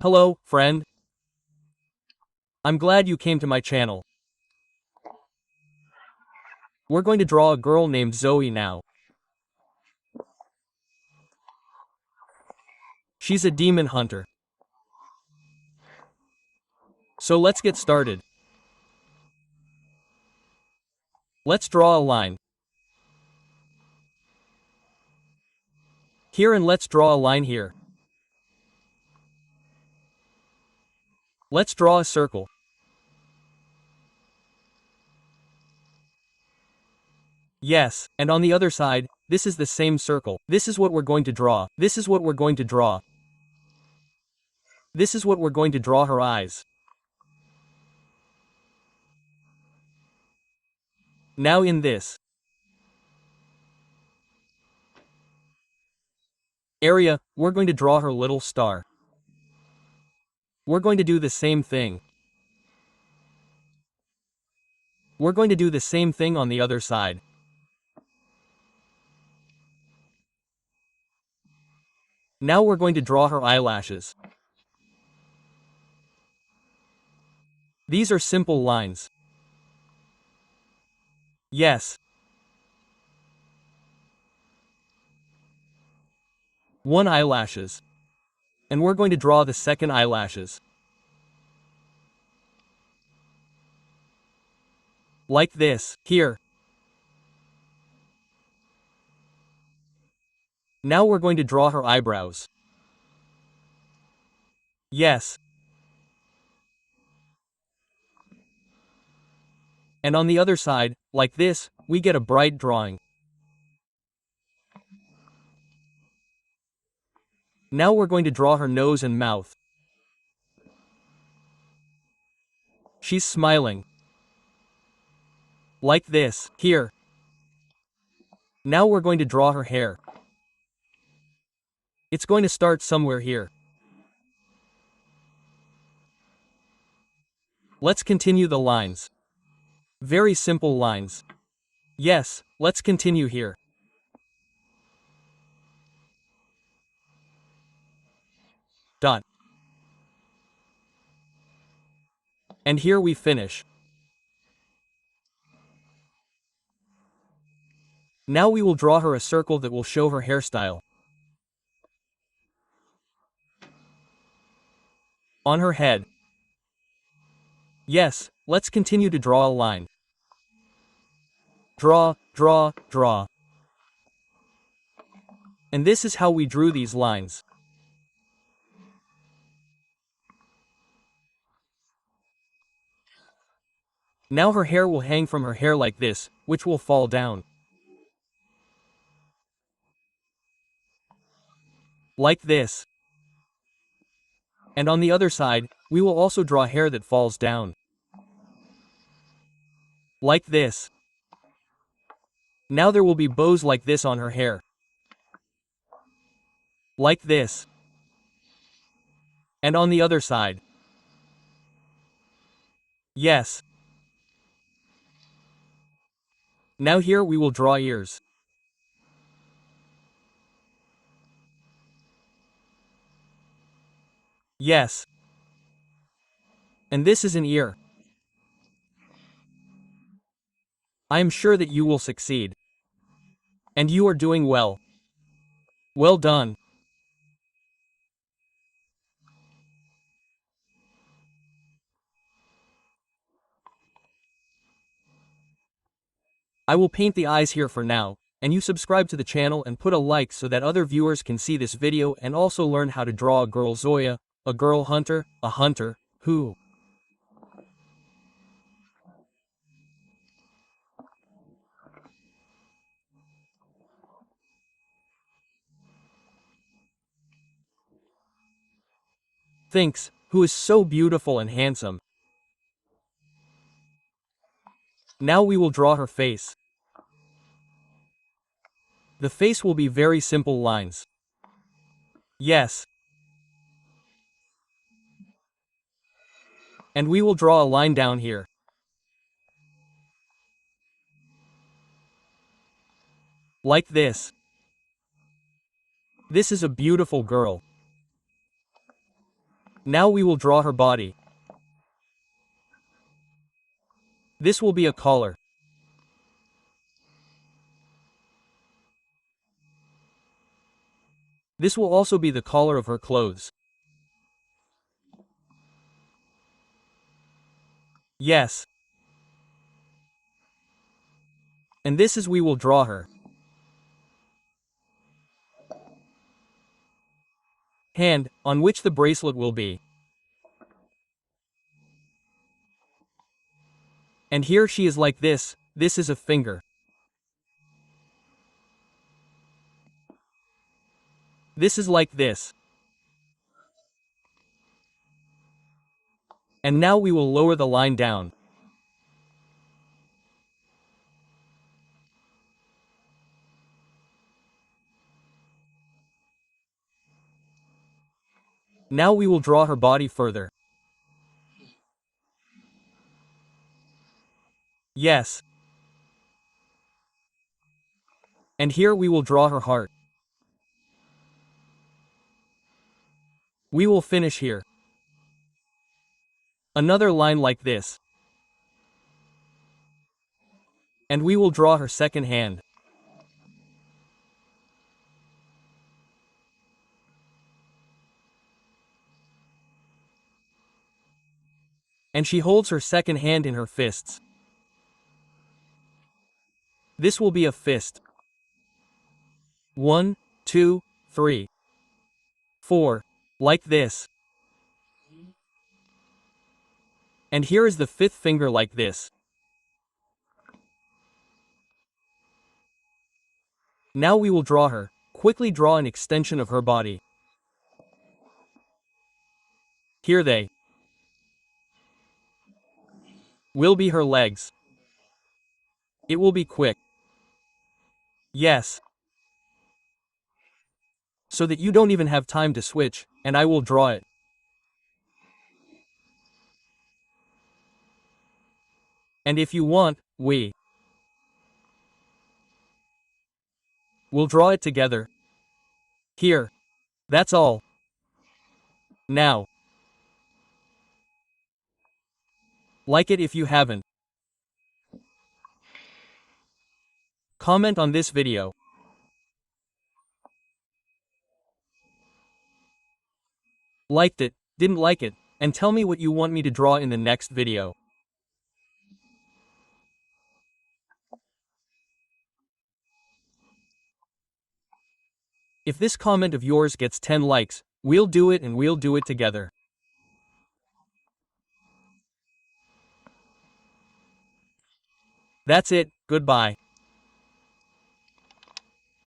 Hello, friend. I'm glad you came to my channel. We're going to draw a girl named Zoey now. She's a demon hunter. So let's get started. Let's draw a line. Here, and let's draw a line here. Let's draw a circle. Yes, and on the other side, this is the same circle. This is what we're going to draw. This is what we're going to draw. This is what we're going to draw her eyes. Now in this area, we're going to draw her little star. We're going to do the same thing. We're going to do the same thing on the other side. Now we're going to draw her eyelashes. These are simple lines. Yes. One eyelashes. And we're going to draw the second eyelashes. Like this, here. Now we're going to draw her eyebrows. Yes. And on the other side, like this, we get a bright drawing. Now we're going to draw her nose and mouth. She's smiling. Like this, here. Now we're going to draw her hair. It's going to start somewhere here. Let's continue the lines. Very simple lines. Yes, let's continue here. Dot. And here we finish. Now we will draw her a circle that will show her hairstyle. On her head. Yes, let's continue to draw a line. Draw, draw, draw. And this is how we drew these lines. Now her hair will hang from her hair like this, which will fall down. Like this. And on the other side, we will also draw hair that falls down. Like this. Now there will be bows like this on her hair. Like this. And on the other side. Yes. Now here we will draw ears. Yes. And this is an ear. I am sure that you will succeed. And you are doing well. Well done. I will paint the eyes here for now, and you subscribe to the channel and put a like so that other viewers can see this video and also learn how to draw a girl Zoya, a girl hunter, a hunter, who thinks, who is so beautiful and handsome. Now we will draw her face. The face will be very simple lines. Yes. And we will draw a line down here. Like this. This is a beautiful girl. Now we will draw her body. This will be a collar. This will also be the collar of her clothes. Yes. And this is we will draw her hand, on which the bracelet will be. And here she is like this is a finger. This is like this. And now we will lower the line down. Now we will draw her body further. Yes. And here we will draw her heart. We will finish here. Another line like this. And we will draw her second hand. And she holds her second hand in her fists. This will be a fist. 1, 2, 3, 4. Like this. And here is the fifth finger like this. Now we will draw her. Quickly draw an extension of her body. Here they will be her legs. It will be quick. Yes. So that you don't even have time to switch, and I will draw it. And if you want, we will draw it together. Here. That's all. Now. Like it if you haven't. Comment on this video. Liked it, didn't like it, and tell me what you want me to draw in the next video. If this comment of yours gets 10 likes, we'll do it and we'll do it together. That's it, goodbye.